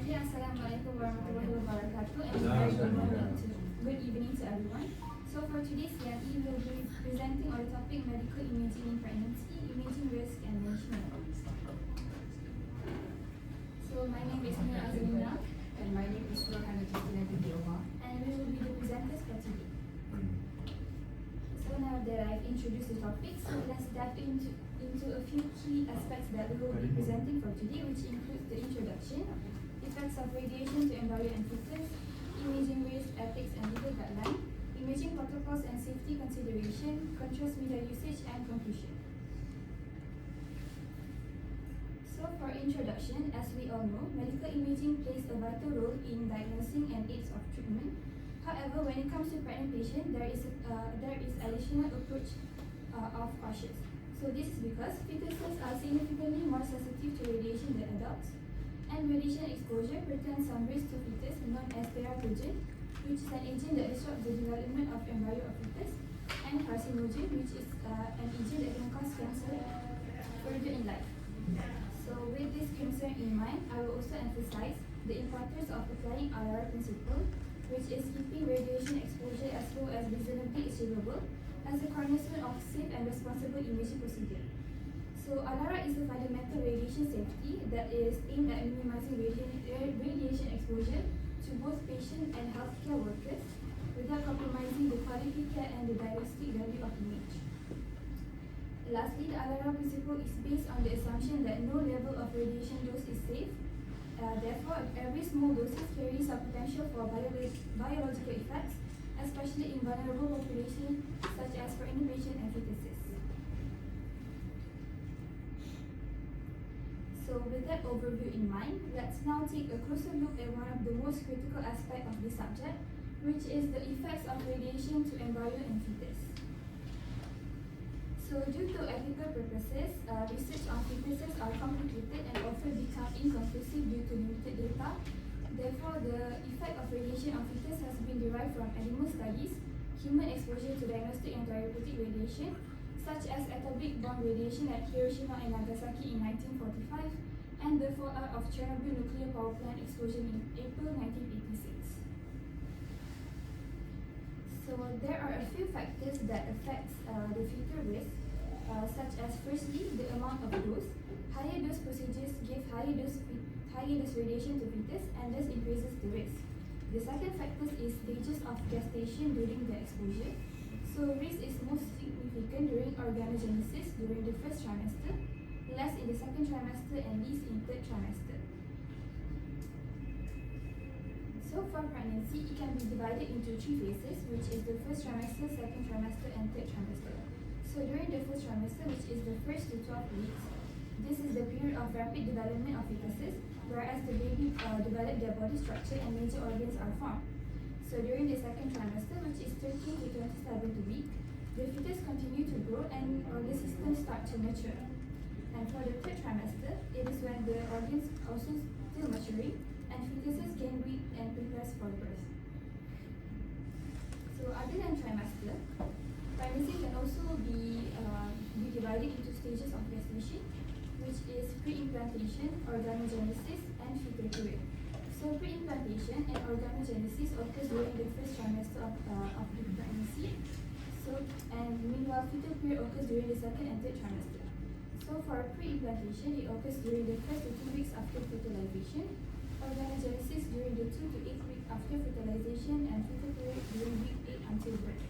Okay, Assalamualaikum warahmatullahi wabarakatuh, and very good evening to everyone. So for today's CME, we will be presenting on the topic medical imaging in pregnancy, imaging risk and management. So my name is Cme Presentation, And my name is Rohana Justina Bidioma. and we will be the presenters for today. So now that I've introduced the topic, so let's dive into a few key aspects that we will be presenting for today, which includes the introduction, effects of radiation to embryo and fetus, imaging risk, ethics and legal guidelines, imaging protocols and safety consideration, controls media usage, and conclusion. So for introduction, as we all know, medical imaging plays a vital role in diagnosing and aids of treatment. However, when it comes to pregnant patients, there is additional approach of cautious. So this is because fetuses are significantly more sensitive to radiation than adults, and radiation exposure presents some risk to fetus known as teratogen, which is an agent that disrupts the development of embryo of fetus, and carcinogen, which is an agent that can cause cancer further in life. So with this concern in mind, I will also emphasize the importance of applying ALARA principle, which is keeping radiation exposure as low as reasonably achievable as a cornerstone of safe and responsible imaging procedure. So ALARA is a fundamental radiation safety that is aimed at minimizing radiation exposure to both patient and healthcare workers without compromising the quality care and the diagnostic value of image. Lastly, the ALARA principle is based on the assumption that no level of radiation dose is safe. Therefore, every small doses carries a potential for biological effects, especially in vulnerable populations such as pregnant patients and fetuses. So with that overview in mind, let's now take a closer look at one of the most critical aspects of this subject, which is the effects of radiation to embryo and fetus. So due to ethical purposes, research on fetuses are complicated and often become inconclusive due to limited data. Therefore, the effect of radiation on fetus has been derived from animal studies, human exposure to diagnostic and therapeutic radiation, such as atomic bomb radiation at Hiroshima and Nagasaki in 1945, and the fallout of Chernobyl nuclear power plant explosion in April 1986. So there are a few factors that affect the fetal risk, such as firstly, the amount of dose. Higher dose procedures give higher dose radiation to fetus and thus increases the risk. The second factor is stages of gestation during the exposure. So risk is most significant during organogenesis during the first trimester, less in the second trimester, and least in third trimester. So for pregnancy, it can be divided into three phases, which is the first trimester, second trimester, and third trimester. So during the first trimester, which is the first to 12 weeks, this is the period of rapid development of fetuses, whereas the baby develop their body structure and major organs are formed. So during the second trimester, which is 13 to 27 week, the fetus continue to grow and organ systems start to mature. And for the third trimester, it is when the organs also still maturing and fetuses gain weight and prepares for birth. So other than trimester, pregnancy can also be divided into stages of gestation, which is pre-implantation, organogenesis, and fetal period. So pre-implantation and organogenesis occurs during the first trimester of the pregnancy. And meanwhile, fetal period occurs during the second and third trimester. So for pre-implantation, it occurs during the first to 2 weeks after fertilization, organogenesis during the 2 to 8 weeks after fertilization, and fetal period during week 8 until birth.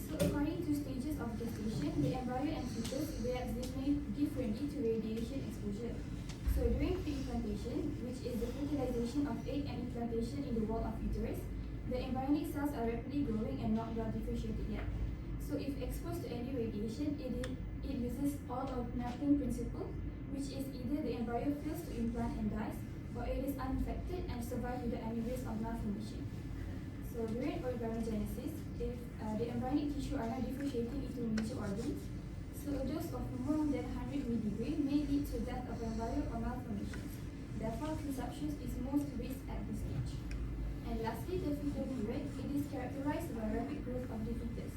So according to stages of gestation, the embryo and fetus react differently to radiation exposure. So during pre-implantation, which is the fertilization of egg and implantation in the wall of uterus, the embryonic cells are rapidly growing and not well differentiated yet. So if exposed to any radiation, it uses all or nothing principle, which is either the embryo fails to implant and dies, or it is unaffected and survives without any risk of malformation. So during organogenesis, if the embryonic tissue are not differentiating into major organs, so a dose of more than 100 milligray may lead to death of embryo or malformations. Therefore, conception is most risk at this stage. And lastly, the fetal period, it is characterized by rapid growth of the fetus.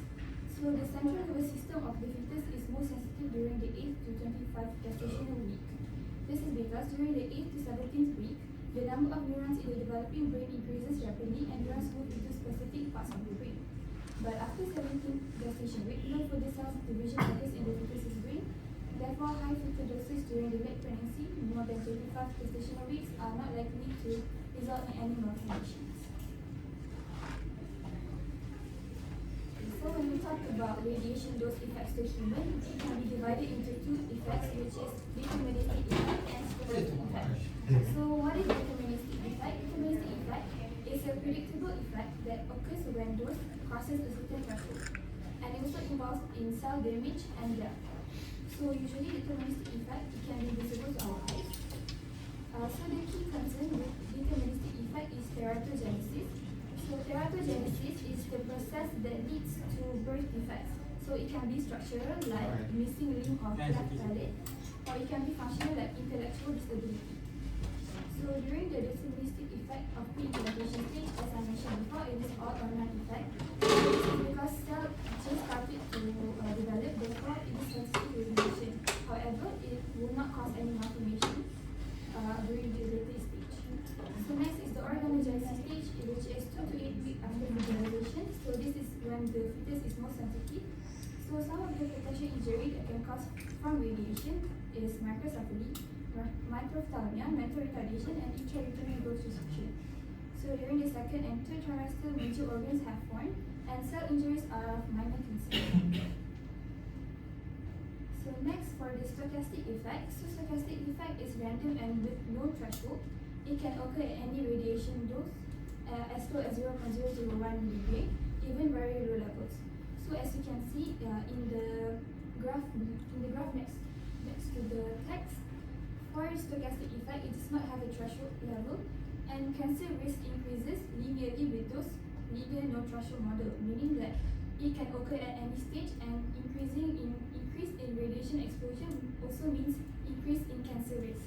So the central nervous system of the fetus is most sensitive during the 8 to 25 25th gestational week. This is because during the 8th to 17th week, the number of neurons in the developing brain increases rapidly and neurons move into specific parts of the brain. But after 17th gestation week, no further cells division occurs in the fetus's brain. Therefore, high fetal doses during the late pregnancy, more than 25 gestational weeks, are not likely to result in any malformations. So when we talk about radiation dose effects to human, it can be divided into two effects, which is deterministic effect and stochastic effect. So what is deterministic effect? Deterministic effect is a predictable effect that occurs when dose crosses a certain threshold, and it also involves in cell damage and death. So usually deterministic effect, it can be visible to our eyes. So the key concern with deterministic effect is teratogenesis. So teratogenesis is the process that leads to birth defects. So it can be structural, like missing limb or cleft palate, or it can be functional, like intellectual disability. So during the deterministic effect of pre-implantation stage, as I mentioned before, it is odd or none effect. This is because cell just started to develop, therefore it is sensitive to radiation. However, it will not cause any malformation during the later stage. So next is the organogenesis stage, which is 2 to 8 weeks after fertilization. So this is when the fetus is most sensitive. So some of the potential injury that can cause from radiation is microcephaly, microphthalmia, mental retardation, and intrauterine growth restriction. So during the second and third trimester, major organs have formed, and cell injuries are of minor concern. So next, for the stochastic effect. So stochastic effect is random and with no threshold. It can occur at any radiation dose, as low as 0.001 milligray, even very low levels. So as you can see in the graph next to the text, for stochastic effect, it does not have a threshold level, and cancer risk increases linearly with those linear no threshold model, meaning that it can occur at any stage, and increase in radiation exposure also means increase in cancer risk.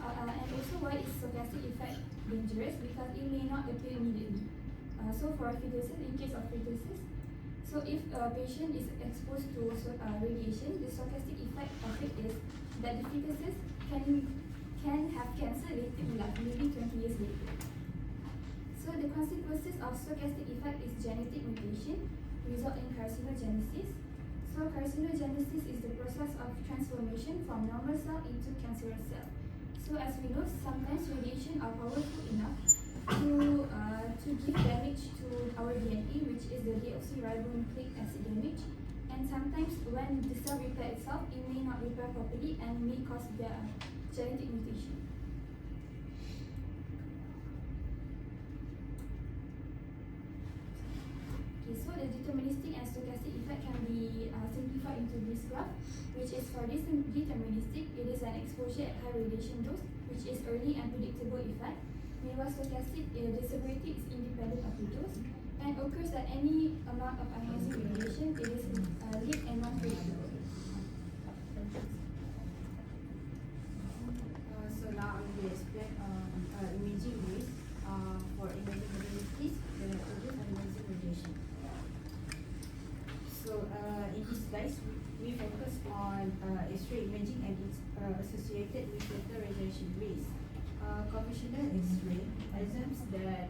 And also, why is stochastic effect dangerous? Because it may not appear immediately. So for fetuses, in case of fetuses, so if a patient is exposed to radiation, the stochastic effect of it is that the fetuses can have cancer later in life, maybe 20 years later. So the consequences of stochastic effect is genetic mutation, result in carcinogenesis. So carcinogenesis is the process of transformation from normal cell into cancerous cell. So as we know, sometimes radiation are powerful enough to give damage to our DNA, which is the deoxyribonucleic acid damage. And sometimes when the cell repair itself, it may not repair properly and may cause the genetic mutation. Okay, so the deterministic and stochastic effect can be simplified into this graph, which is for this deterministic, it is an exposure at high radiation dose, which is early and predictable effect. Meanwhile, stochastic, the severity is independent of the dose and occurs at any amount of ionizing radiation. It is late and non-predictable. So now I will explain imaging ways for imaging modalities that produce ionizing radiation. So in this slide, we focus on X-ray imaging and its associated with fetal radiation risk. Conventional X-ray assumes that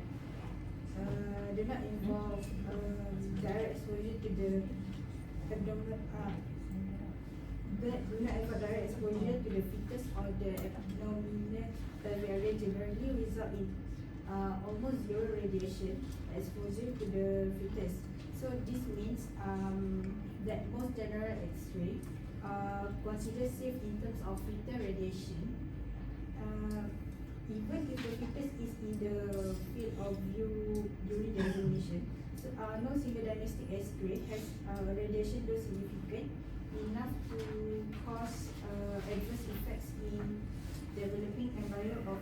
do not involve direct exposure to the abdominal that do not involve direct exposure to the fetus or the abdominal area generally result in almost zero radiation exposure to the fetus. So this means that most general X-ray considered safe in terms of fetal radiation. Even if the fetus is in the field of view during the examination, so no single diagnostic X-ray has radiation dose significant enough to cause adverse effects in developing embryo of.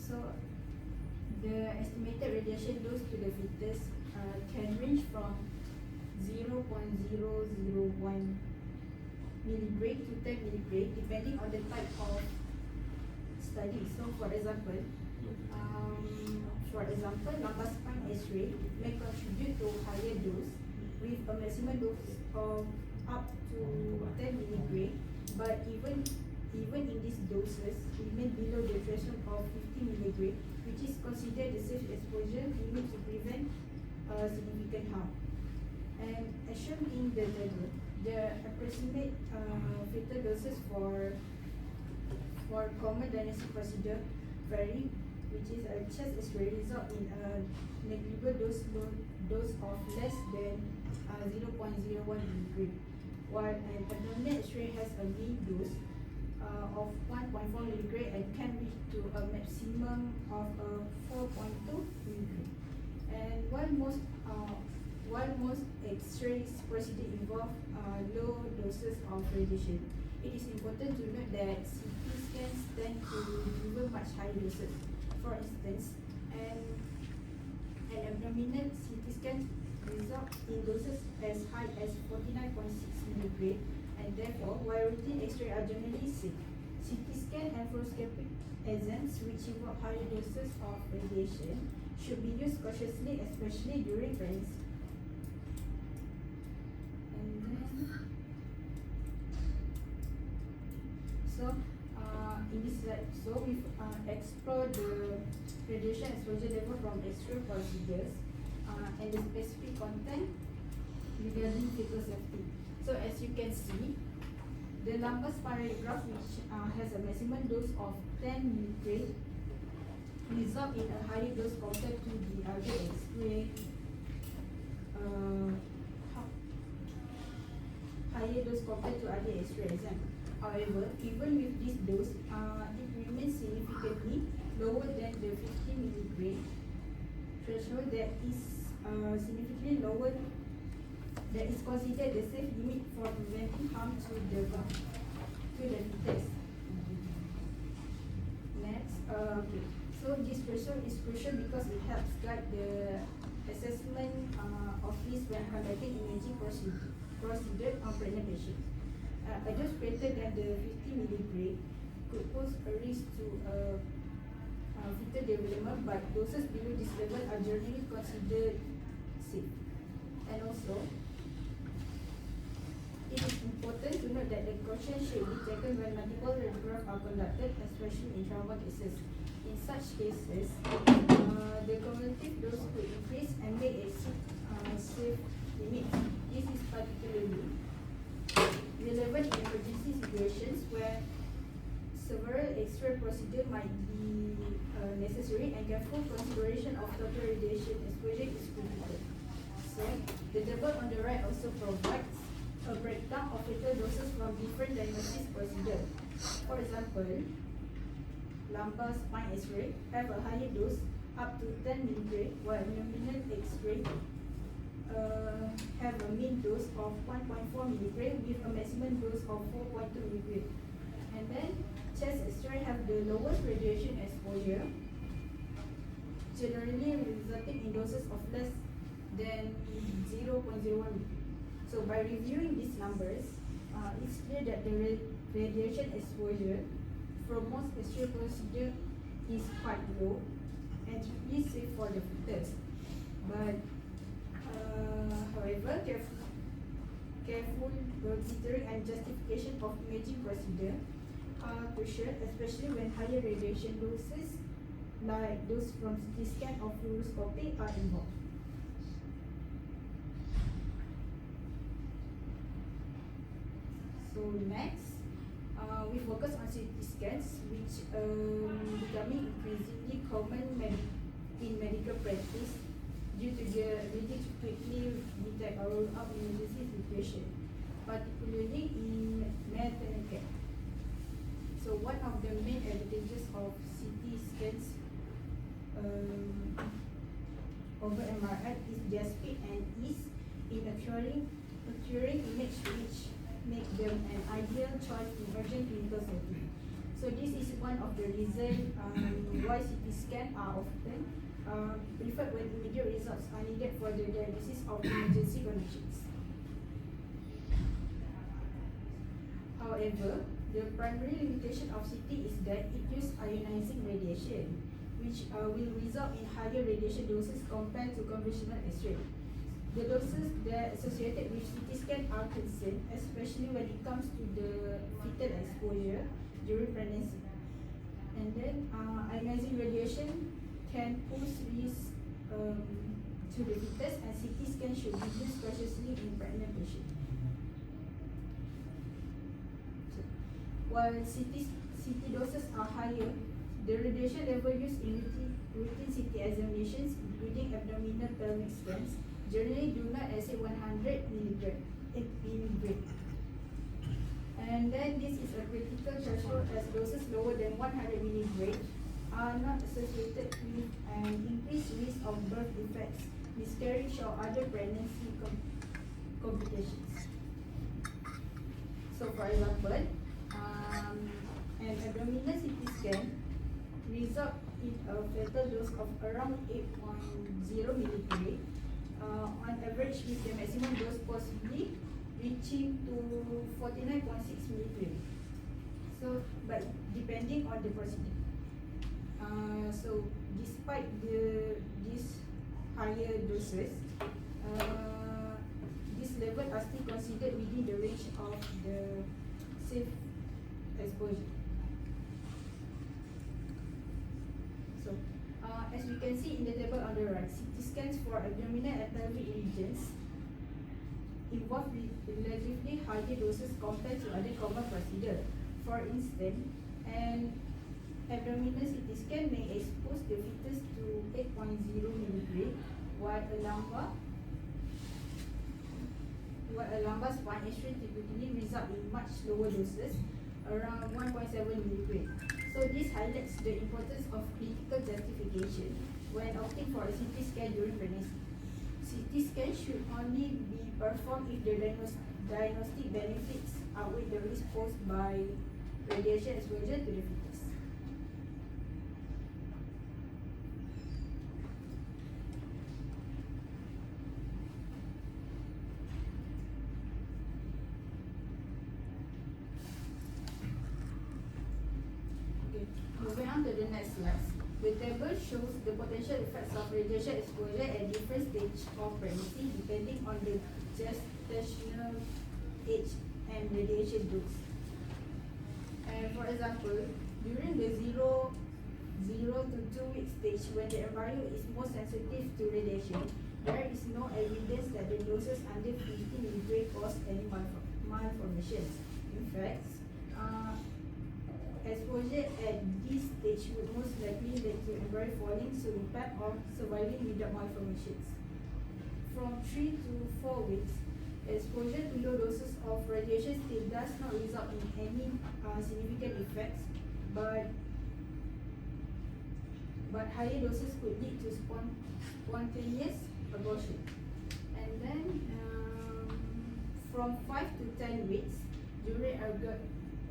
So the estimated radiation dose to the fetus can range from 0.001 milligray to 10 milligray depending on the type of study. So for example, lumbar spine X-ray may contribute to higher dose with a maximum dose of up to 10 milligray but even in these doses remain below the threshold of 50 milligram, which is considered the safe exposure limit to prevent significant harm. And as shown in the table, the approximate fetal doses for common diagnostic procedure vary, which is a chest X-ray result in a negligible dose of less than 0.01 milligram, while an abdominal X-ray has a mean dose of 1.4 milligram and can reach to a maximum of 4.2 milligram. And while most X-rays procedure involve low doses of radiation, it is important to note that CT scans tend to deliver much higher doses. For instance, an abdominal CT scan result in doses as high as 49.6 milligram, and therefore, while routine X-ray are generally safe, CT scan and fluoroscopic exams which involve higher doses of radiation should be used cautiously, especially during pregnancy. And then, so in this slide, so we've explored the radiation exposure level from X-ray procedures and the specific content regarding fetal safety. So as you can see, the lumbar spiral graph, which has a maximum dose of 10 milligram, result in a higher dose compared to the other X-ray, higher dose compared to other X-ray exam. However, even with this dose, it remains significantly lower than the 50 milligram threshold that is significantly lower, that is considered the safe limit for preventing harm to the fetus. Next, so this threshold is crucial because it helps guide the assessment of risk when conducting imaging procedure on pregnant patients. A dose greater than the 50 milligram could pose a risk to fetal development, but doses below this level are generally considered safe. And also, it is important to note that the caution should be taken when multiple radiographs are conducted, especially in trauma cases. In such cases, the cumulative dose could increase and may exceed safe limits. This is particularly relevant in emergency situations where several X-ray procedures might be necessary, and careful consideration of total radiation exposure is critical. So, the table on the right also provides a breakdown of fetal doses from different diagnosis procedures. For example, lumbar spine X-ray have a higher dose up to 10 milligram, while abdominal X-ray have a mean dose of 1.4 milligram with a maximum dose of 4.2 milligram. And then chest X-ray have the lowest radiation exposure, generally resulting in doses of less than 0.01 milligram. So by reviewing these numbers, it's clear that the radiation exposure from most X-ray procedure is quite low and is safe for the fetus. But however, careful monitoring and justification of imaging procedure are crucial, especially when higher radiation doses like those from CT scan or fluoroscopy are involved. So next, we focus on CT scans, which becoming increasingly common in medical practice due to their ability to quickly detect or rule out emergency situation, particularly in maternal care. So one of the main advantages of CT scans over MRI is their speed and ease in acquiring image, which make them an ideal choice in urgent clinical setting. So this is one of the reasons why CT scans are often preferred when immediate results are needed for the diagnosis of emergency conditions. However, the primary limitation of CT is that it uses ionizing radiation, which will result in higher radiation doses compared to conventional X-ray. the doses that associated with CT scan are concerned, especially when it comes to the fetal exposure during pregnancy. And then ionizing radiation can pose risk to the fetus, and CT scan should be used cautiously in pregnant patients. So, while CT doses are higher, the radiation level used in routine CT examinations, including abdominal pelvic scans, generally do not exceed 100 milligram. And then this is a critical threshold, as doses lower than 100 milligram are not associated with an increased risk of birth defects, miscarriage, or other pregnancy complications. So, for example, an abdominal CT scan result in a fetal dose of around 8.0 milligram, on average with the maximum dose possibly reaching to 49.6 milligram. So, but depending on the procedure. So, despite these higher doses, this level are still considered within the range of the safe exposure. So, as we can see in the table on the right, CT scans for abdominal and pelvic regions involve relatively higher doses compared to other common procedures. For instance, an abdominal CT scan may expose the fetus to 8.0 milligram, while a lumbar spine X-ray typically result in much lower doses, around 1.7 milligram. So this highlights the importance of clinical justification when opting for a CT scan during pregnancy. CT scan should only be performed if the diagnostic benefits outweigh the risk posed by radiation exposure to the fetus. Okay, moving on to the next slide. The table shows the potential effects of radiation exposure at different stages of pregnancy depending on the gestational age and radiation dose. And for example, during the 0 to 2 week stage, when the embryo is most sensitive to radiation, there is no evidence that the doses under 50 mg cause any malformations. In fact, exposure at this stage would most likely lead to embryo falling to impact or surviving without malformations. From 3 to 4 weeks, exposure to low doses of radiation still does not result in any significant effects, but higher doses could lead to spontaneous abortion. And then from 5 to 10 weeks, during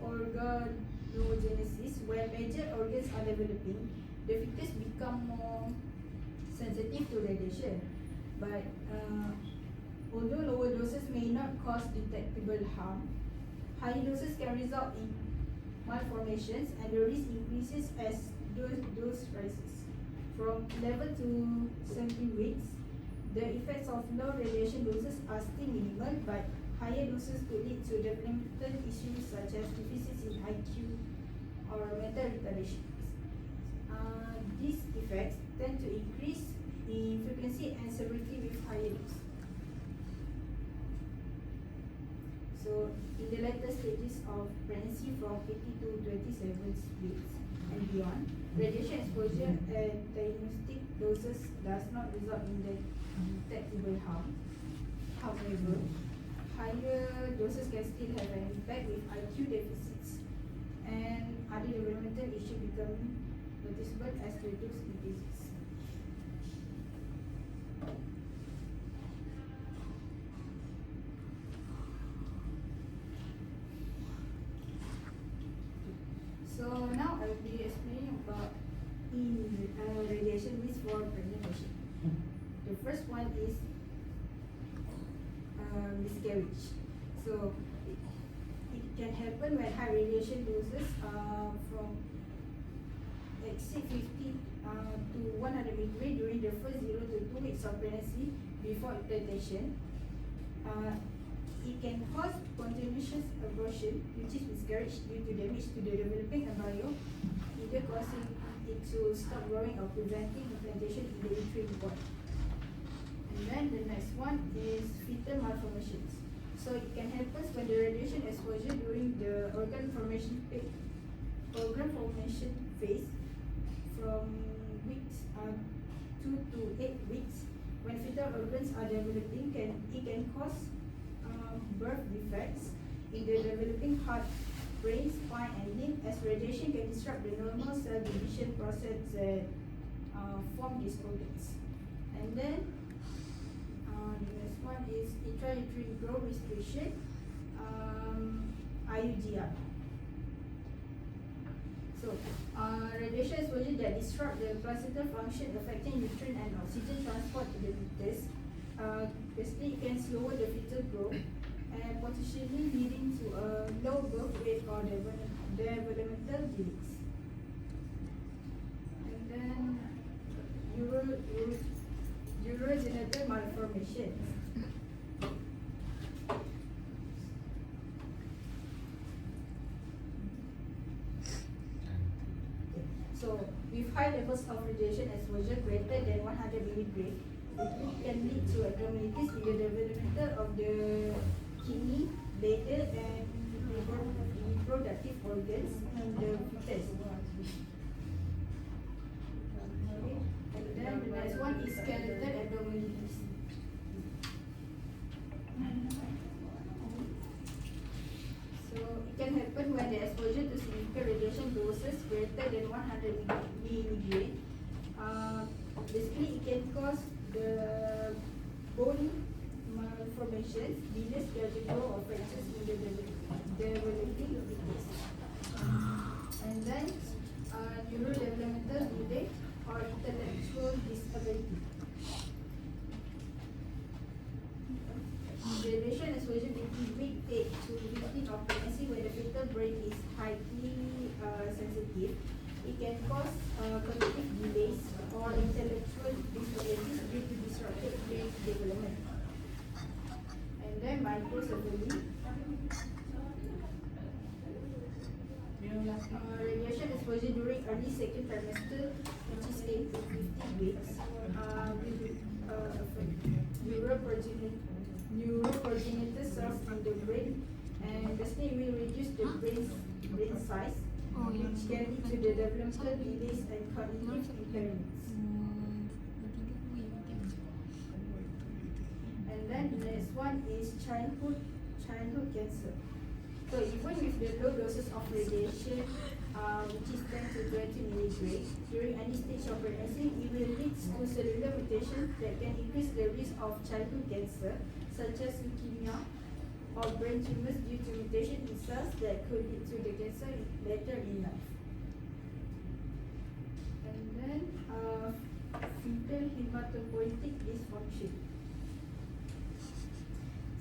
organogenesis, where major organs are developing, the fetus become more sensitive to radiation. But although lower doses may not cause detectable harm, higher doses can result in malformations, and the risk increases as dose rises. From 11 to 17 weeks, the effects of low radiation doses are still minimal, but higher doses could lead to developmental issues such as deficits in IQ or mental retardation. These effects tend to increase in frequency and severity with higher dose. So, in the later stages of pregnancy from 18 to 27 weeks and beyond, radiation exposure at diagnostic doses does not result in the detectable harm. However, higher doses can still have an impact with IQ deficits and other developmental issues becoming noticeable as the dose increases. So now I will be explaining about radiation risk for pregnant patients. The first one is miscarriage. So it can happen when high radiation doses from exceed 50 to 100 milligram during the first 0 to 2 weeks of pregnancy before implantation. It can cause spontaneous abortion, which is miscarriage due to damage to the developing embryo, either causing it to stop growing or preventing implantation in the uterine wall. And then the next one is fetal malformations. So it can happen when the radiation exposure during the organ formation phase from weeks 2 to 8 weeks. When fetal organs are developing, it can cause birth defects in the developing heart, brain, spine, and limb, as radiation can disrupt the normal cell division process that form these organs. And then the next one is intrauterine growth restriction, IUGR. So, radiation exposure that disrupt the placental function, affecting nutrient and oxygen transport to the fetus. Basically, it can slow the fetal growth and potentially leading to a low birth weight or developmental delays. And then urogenital malformations. So, with high levels of radiation exposure greater than 100 milligray, it can lead to abnormalities in the development of the kidney, bladder, and reproductive organs in the fetus. And then the next one is skeletal abnormalities. So it can happen when the exposure to significant radiation doses greater than 100 milligray. Basically, it can cause the bone malformations, venous growth, or fractures in the developing fetus. And then neurodevelopmental delay or intellectual disability. Radiation exposure between week 8 to 15 of pregnancy, when the fetal brain is highly sensitive, it can cause cognitive delays or intellectual disabilities due to disrupted brain development. And then microcephaly. Radiation exposure during early second trimester, which is 8 to 15 weeks, will affect neuroprogenitor cells in the brain, and basically will reduce the brain size, which can lead to the developmental delays and cognitive impairments. And then the next one is childhood cancer. So even with the low doses of radiation, which is 10 to 20 milligray, during any stage of pregnancy, it will lead to cellular mutations that can increase the risk of childhood cancer, such as leukemia or brain tumors due to mutation in cells that could lead to the cancer later in life. And then fetal hematopoietic dysfunction.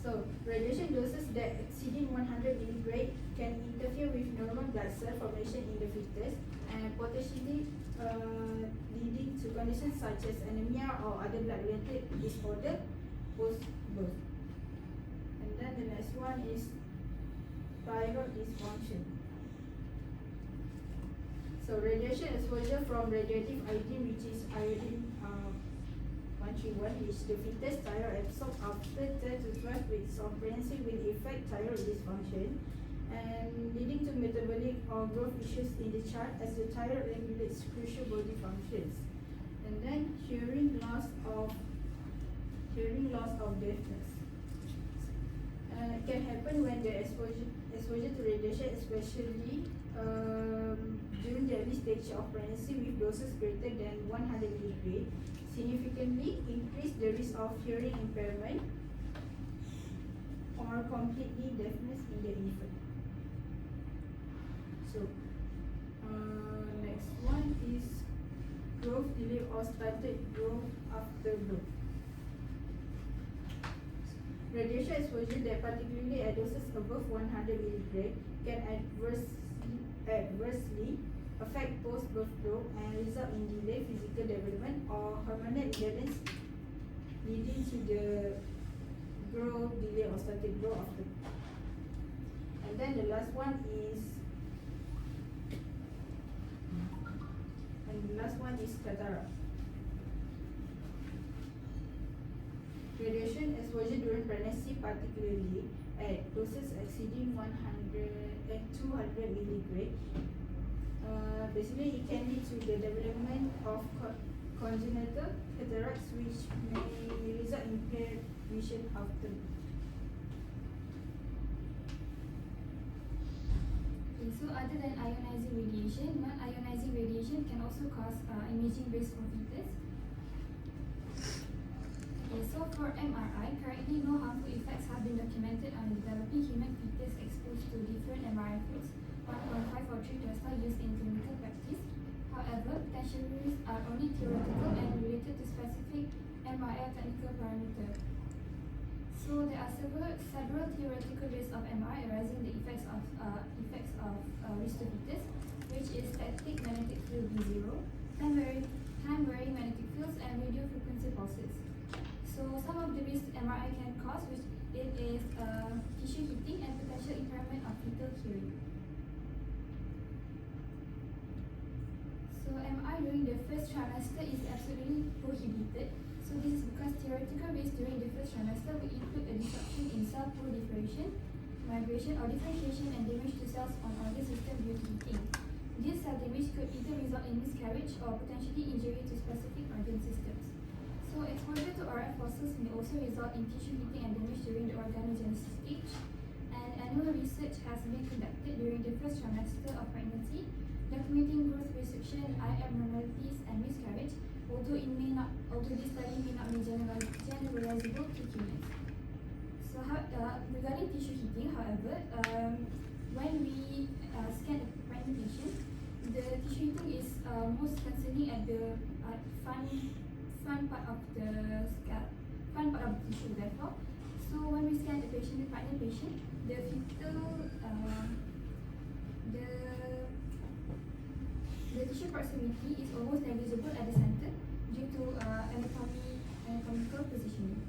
So, radiation doses that exceeding 100 milligray can interfere with normal blood cell formation in the fetus and potentially leading to conditions such as anemia or other blood-related disorder post-birth. And then the next one is thyroid dysfunction. So, radiation exposure from radioactive iodine, which is iodine 131, which the fetus thyroid absorbs after 10 to 12 weeks of pregnancy, will affect thyroid dysfunction and leading to metabolic or growth issues in the child, as the thyroid regulates crucial body functions. And then hearing loss of deafness. It can happen when the exposure to radiation, especially during the early stage of pregnancy with doses greater than 100 milligray, significantly increase the risk of hearing impairment or completely deafness in the infant. So, next one is growth delay or stunted growth after birth. Radiation exposure that particularly at doses above 100 milligray can adversely affect post-birth growth and result in delayed physical development or hormonal imbalance leading to the growth delay or static growth of the. And then the last one is cataract. Radiation exposure during pregnancy, particularly at doses exceeding 200 milligrade, basically it can lead to the development of congenital cataracts, which may result in impaired vision after. Okay, so other than ionizing radiation, non-ionizing radiation can also cause imaging risk for fetus. Okay, so for MRI, currently no harmful effects have been documented on developing human fetus exposed to different MRI fields, 1.5 or 3 Tesla used in clinical practice. However, potential risks are only theoretical and related to specific MRI technical parameters. So there are several theoretical risks of MRI arising the effects of risk to fetus, which is static magnetic field B0, time-varying magnetic fields, and radio frequency pulses. So some of the risks MRI can cause, which it is tissue heating and potential impairment of fetal hearing. So MRI during the first trimester is absolutely prohibited. So this is because theoretical risks during the first trimester will include a disruption in cell proliferation, migration or differentiation, and damage to cells on organ system due to heating. This cell damage could either result in miscarriage or potentially injury to specific organ systems. So exposure to RF forces may also result in tissue heating and damage during the organogenesis stage. And annual research has been conducted during the first trimester of pregnancy, documenting growth restriction, eye abnormalities, and miscarriage, although this study may not be generalizable to humans. So regarding tissue heating, however, when we scan a pregnant patient, the tissue heating is most concerning at the front part of the scalp, front part of the tissue. Therefore, so when we scan the pregnant patient, the tissue proximity is almost negligible at the center due to anatomical positioning.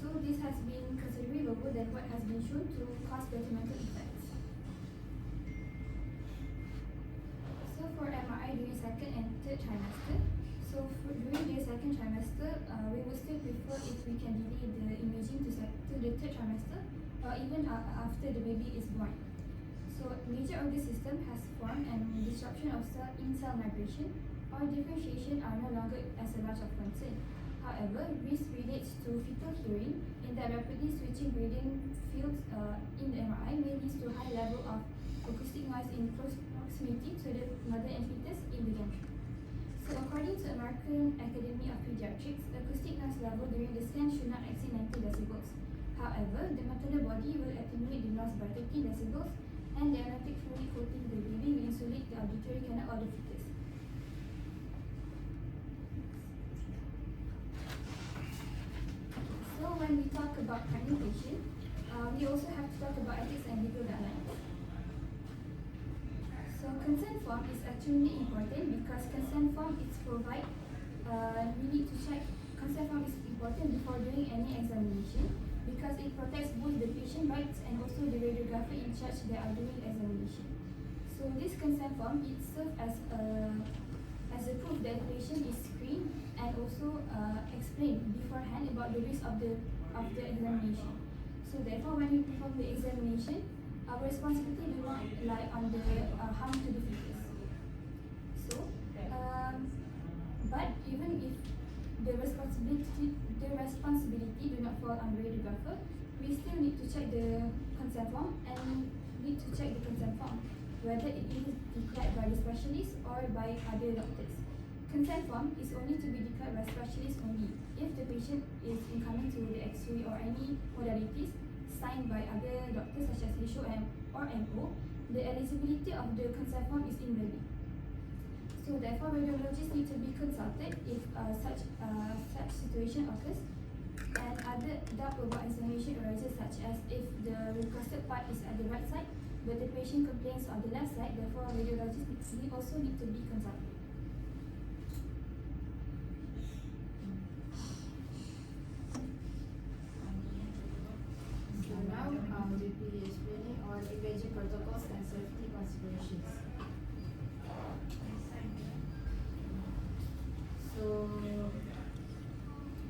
So this has been considerably lower than what has been shown to cause detrimental effects. So for MRI during second and third trimester, during the second trimester, we would still prefer if we can delay the imaging to the third trimester or even after the baby is born. So major organ system has formed and disruption of cell migration or differentiation are no longer as a large of concern. However, risk relates to fetal hearing in that rapidly switching gradient fields in the MRI may lead to high level of acoustic noise in close proximity to the mother and fetus in the gantry. So according to American Academy of Pediatrics, acoustic noise level during the scan should not exceed 90 decibels. However, the maternal body will attenuate the noise by 30 decibels, and the aortic fluid coating the baby will insulate the auditory canal of the fetus. So when we talk about pregnant patient, we also have to talk about ethics and legal guidelines. So consent form is actually important because consent form is we need to check. Consent form is important before doing any examination because it protects both the patient rights and also the radiographer in charge that are doing examination. So this consent form, it serves as a proof that the patient is screened and also explained beforehand about the risk of the examination. So therefore, when we perform the examination, our responsibility do not lie on the harm to the fetus. So, but even if the responsibility do not fall on the radiographer, we still need to check the consent form and need to check the consent form whether it is declared by the specialist or by other doctors. Consent form is only to be declared by specialists only if the patient is incoming to the X-ray or any modalities signed by other doctors such as LISHO or MO. The eligibility of the consent form is invalid. So therefore, radiologists need to be consulted if such situation occurs, and other doubt about examination arises, such as if the requested part is at the right side, but the patient complains on the left side. Therefore, radiologists also need to be consulted. on imaging protocols and safety considerations. So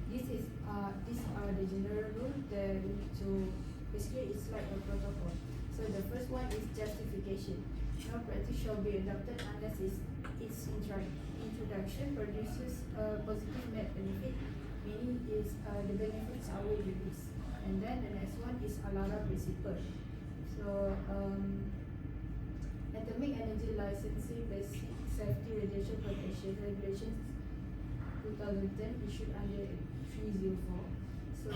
these are the general rule that we need to, basically it's like a protocol. So the first one is justification. No practice shall be adopted unless its introduction produces a positive net benefit, meaning the benefits outweigh the risk. And then the next one is ALARA principle. So Atomic Energy Licensing Basic Safety Radiation Protection Regulations 2010 issued under 304. So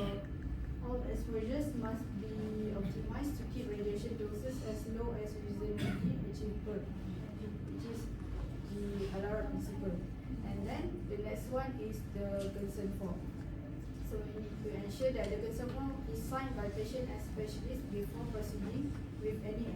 all exposures must be optimized to keep radiation doses as low as reasonably achievable, which is the ALARA principle. And then the next one is the consent form. So we need to ensure that the consent form is signed by patient and specialist before proceeding with any